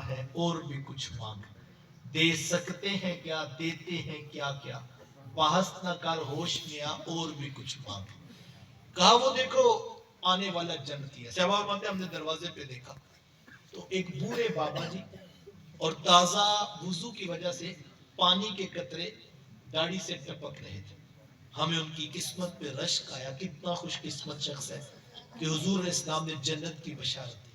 है और भी कुछ मांग, दे सकते हैं क्या, देते हैं क्या क्या, बहस न कर होश में आ और भी कुछ मांग। कहा वो देखो आने वाला जन्नती है। सहबा फरमाते हमने दरवाजे पे देखा तो एक बूढ़े बाबा जी और ताजा वुजू की वजह से पानी के कतरे दाढ़ी से टपक रहे थे। हमें उनकी किस्मत पे रश्क आया, कितना खुशकिस्मत शख्स है कि हुजूर इस्लाम ने जन्नत की बशारत दी।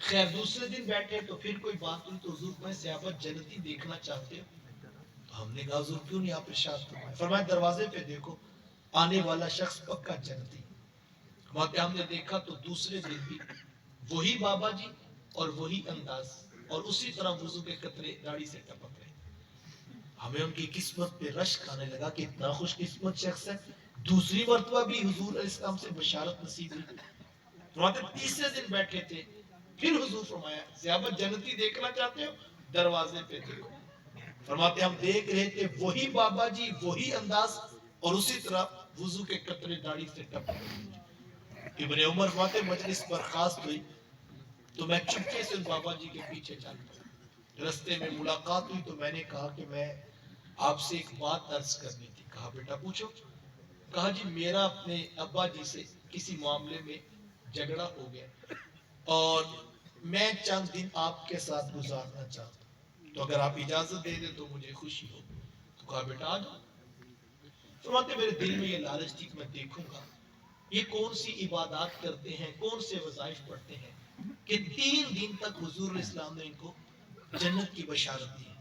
खैर दूसरे दिन बैठे तो फिर कोई बात हुई तो हुजूर को सहाबा जन्नती देखना चाहते हो? तो हमने कहा हुजूर क्यों नहीं, आप इरशाद फरमाएं। फरमाया दरवाजे पे देखो आने वाला शख्स पक्का जन्नती। वहां पे हमने देखा तो दूसरे दिन भी वही बाबा जी और वही अंदाज और उसी तरह वुजू के कतरे दाढ़ी से टपक रहे। हमें उनकी किस्मत पे रश्क आने लगा कि इतना खुशकिस्मत शख्स है। दूसरी मर्तबा भी हुजूर इस्लाम से बशारत नसीब हुई। फरमाते तीसरे दिन बैठे थे फिर हुजूर फरमाया ज़ियाबत जन्नती देखना चाहते हो, दरवाजे पे देखो। फरमाते हम देख रहे थे वही बाबा जी वही अंदाज और उसी तरह वुजू के कतरे दाढ़ी से टपक रहे। इब्ने उमर फरमाते मजलिस बर्खास्त हुई तो मैं चुपके से उन बाबा जी के पीछे चल पड़ा। रास्ते में मुलाकात हुई तो मैंने कहा कि मैं आपसे एक बात अर्ज करनी थी। कहा बेटा पूछो। कहा जी मेरा अपने अब्बा जी से किसी मामले में झगड़ा हो गया और मैं चंद दिन आपके साथ गुजारना चाहता हूं, तो अगर आप इजाजत दे दें तो मुझे खुशी हो। तो कहा बेटा आ जाओ। फरमाते मेरे दिल में ये लालच थी कि मैं देखूंगा ये कौन सी इबादत करते हैं, कौन से वज़ाइफ पढ़ते हैं कि 3 दिन तक हुजूर इस्लाम ने इनको जन्नत की बशारत दी है।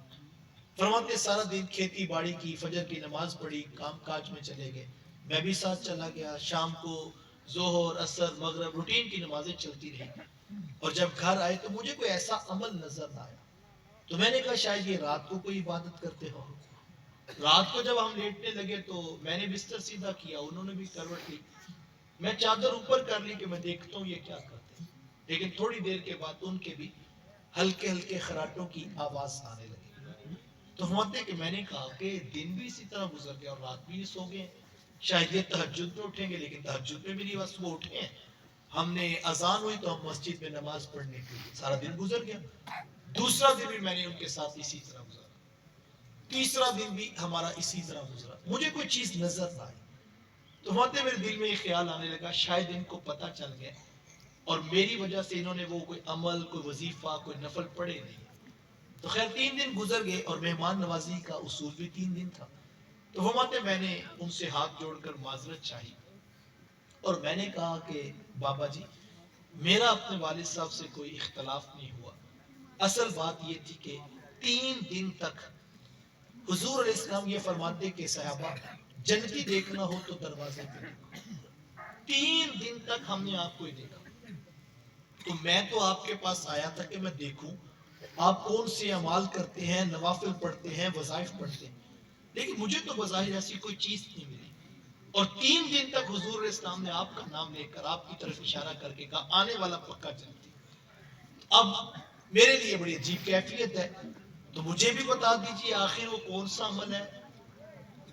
फरमाते सारा दिन खेती बाड़ी की, फजर की नमाज पढ़ी, काम काज में चले गए, मैं भी साथ चला गया। शाम को जोहर असर मगरब रूटीन की नमाजें चलती रही और जब घर आए तो मुझे कोई ऐसा अमल नजर ना आया। तो मैंने कहा शायद ये रात को कोई इबादत करते हो। रात को जब हम लेटने लगे तो मैंने बिस्तर सीधा किया, उन्होंने भी करवट ली, मैं चादर ऊपर कर ली कि मैं देखता हूँ ये क्या करते हैं। लेकिन थोड़ी देर के बाद उनके भी हल्के हल्के खराटों की आवाज आने लगी। तो होते कि मैंने कहा कि दिन भी इसी तरह गुजर गया और रात भी सो गए, शायद ये तहज्जुद में उठेंगे, लेकिन तहज्जुद में भी नहीं, बस वो उठे हैं। हमने अजान हुई तो हम मस्जिद में नमाज पढ़ने के लिए, सारा दिन गुजर गया। दूसरा दिन भी मैंने उनके साथ इसी तरह गुजारा, तीसरा दिन भी हमारा इसी तरह गुजरा, मुझे कोई चीज नजर ना आई। तो होते मेरे दिल में ये ख्याल आने लगा शायद इनको पता चल गया और मेरी वजह से इन्होंने वो कोई अमल, कोई वजीफा, कोई नफल पढ़े नहीं। तो खैर 3 दिन गुजर गए और मेहमान नवाजी का उसूल भी 3 दिन था। तो फरमाते मैंने उनसे हाथ जोड़कर माजरत चाही और मैंने कहा कि बाबा जी मेरा अपने वालिद साहब से कोई इख्तलाफ नहीं हुआ, असल बात ये थी कि 3 दिन तक हुजूर इस्लाम ये फरमाते कि सहाबा जन्नती देखना हो तो दरवाजे पे देखो। 3 दिन तक हमने आपको ही देखा, तो मैं तो आपके पास आया था कि मैं देखूं आप कौन से अमाल करते हैं, नवाफिल पढ़ते हैं, वज़ाइफ पढ़ते हैं, लेकिन मुझे तो बज़ाहिर ऐसी कोई चीज नहीं मिली। और 3 दिन तक हुजूर इस्लाम ने आपका नाम लेकर आपकी तरफ इशारा करके कहा आने वाला पक्का जन्नती। अब मेरे लिए बड़ी अजीब कैफियत है, तो मुझे भी बता दीजिए आखिर वो कौन सा अमल है।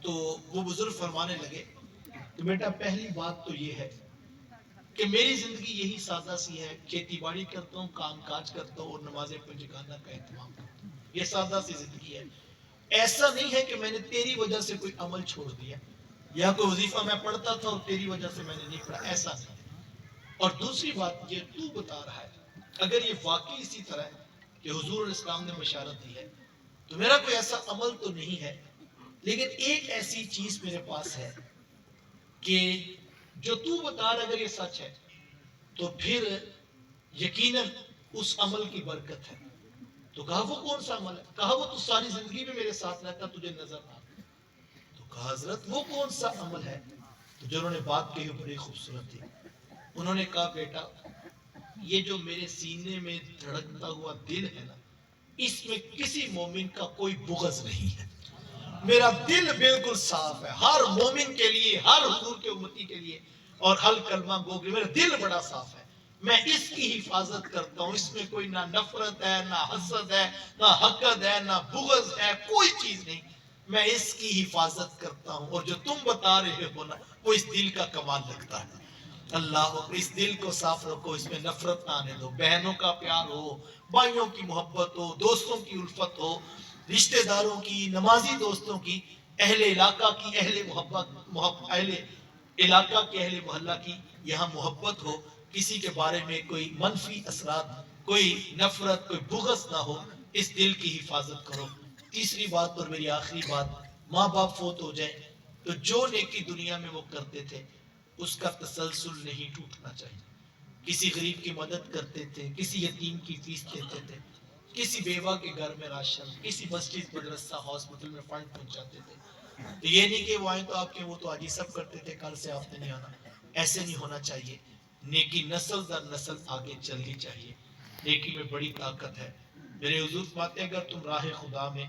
तो वो बुजुर्ग फरमाने लगे कि बेटा पहली बात तो ये है कि मेरी जिंदगी यही सादा सी है, खेती बाड़ी करता हूँ, काम काज करता हूँ और नमाजें पंजगाना का एहतमाम करता हूँ, ये सादा सी जिंदगी है। ऐसा नहीं है कि मैंने तेरी वजह से कोई अमल छोड़ दिया या कोई वजीफा मैं पढ़ता था और तेरी वजह से मैंने नहीं पढ़ा, ऐसा नहीं है। और दूसरी बात ये तू बता रहा है अगर ये वाकई इसी तरह है कि हुजूर इस्लाम ने बशारत दी है तो मेरा कोई ऐसा अमल तो नहीं है, लेकिन एक ऐसी चीज मेरे पास है कि जो तू बता रहा अगर ये सच है तो फिर यकीनन उस अमल की बरकत है। तो कहा वो कौन सा अमल है? कहा वो तो सारी जिंदगी में मेरे साथ रहता तुझे नजर ना आता। तो कहा हजरत वो कौन सा अमल है? तो जो उन्होंने बात कही बड़ी खूबसूरत थी। उन्होंने कहा बेटा ये जो मेरे सीने में धड़कता हुआ दिल है ना, इसमें किसी मोमिन का कोई बुग़्ज़ नहीं है। मेरा दिल बिल्कुल साफ है हर मोमिन के लिए, हर हुजूर के उम्मती के लिए और हल कलमा गो के मेरा दिल बड़ा साफ है। मैं इसकी हिफाजत करता हूँ, इसमें कोई ना नफरत है, ना हसद है, ना हकद है, ना बुग़्ज़ है, कोई चीज नहीं। मैं इसकी हिफाजत करता हूँ और जो तुम बता रहे हो ना वो इस दिल का कमाल लगता है। اللہ اس دل کو صاف رکھو، اس میں نفرت نہ آنے دو، بہنوں کا پیار ہو، بھائیوں کی محبت ہو، دوستوں کی الفت ہو، رشتہ داروں کی، نمازی دوستوں کی، اہل علاقہ کی، اہل علاقہ کے، اہل محلہ کی یہاں محبت ہو، کسی کے بارے میں کوئی منفی اثرات، کوئی نفرت، کوئی بغض نہ ہو، اس دل کی حفاظت کرو۔ تیسری بات اور میری آخری بات، ماں باپ فوت ہو جائیں تو جو نیکی دنیا میں وہ کرتے تھے اس کا تسلسل نہیں ٹوٹنا چاہیے۔ کسی غریب کی مدد کرتے تھے، کسی یتیم کی فیس دیتے تھے، کسی بیوہ کے گھر میں راشن، کسی مسجد، مدرسہ، ہاسپٹل میں فنڈ پہنچاتے تھے۔ تو یہ نہیں کہ وہ آئیں تو آپ کے، وہ تو آج ہی سب کرتے تھے، کل سے آپ نے نہیں آنا، ایسے نہیں ہونا چاہیے۔ نیکی نسل در نسل آگے چلنی چاہیے، نیکی میں بڑی طاقت ہے۔ میرے حضور فرماتے ہیں اگر تم راہ خدا میں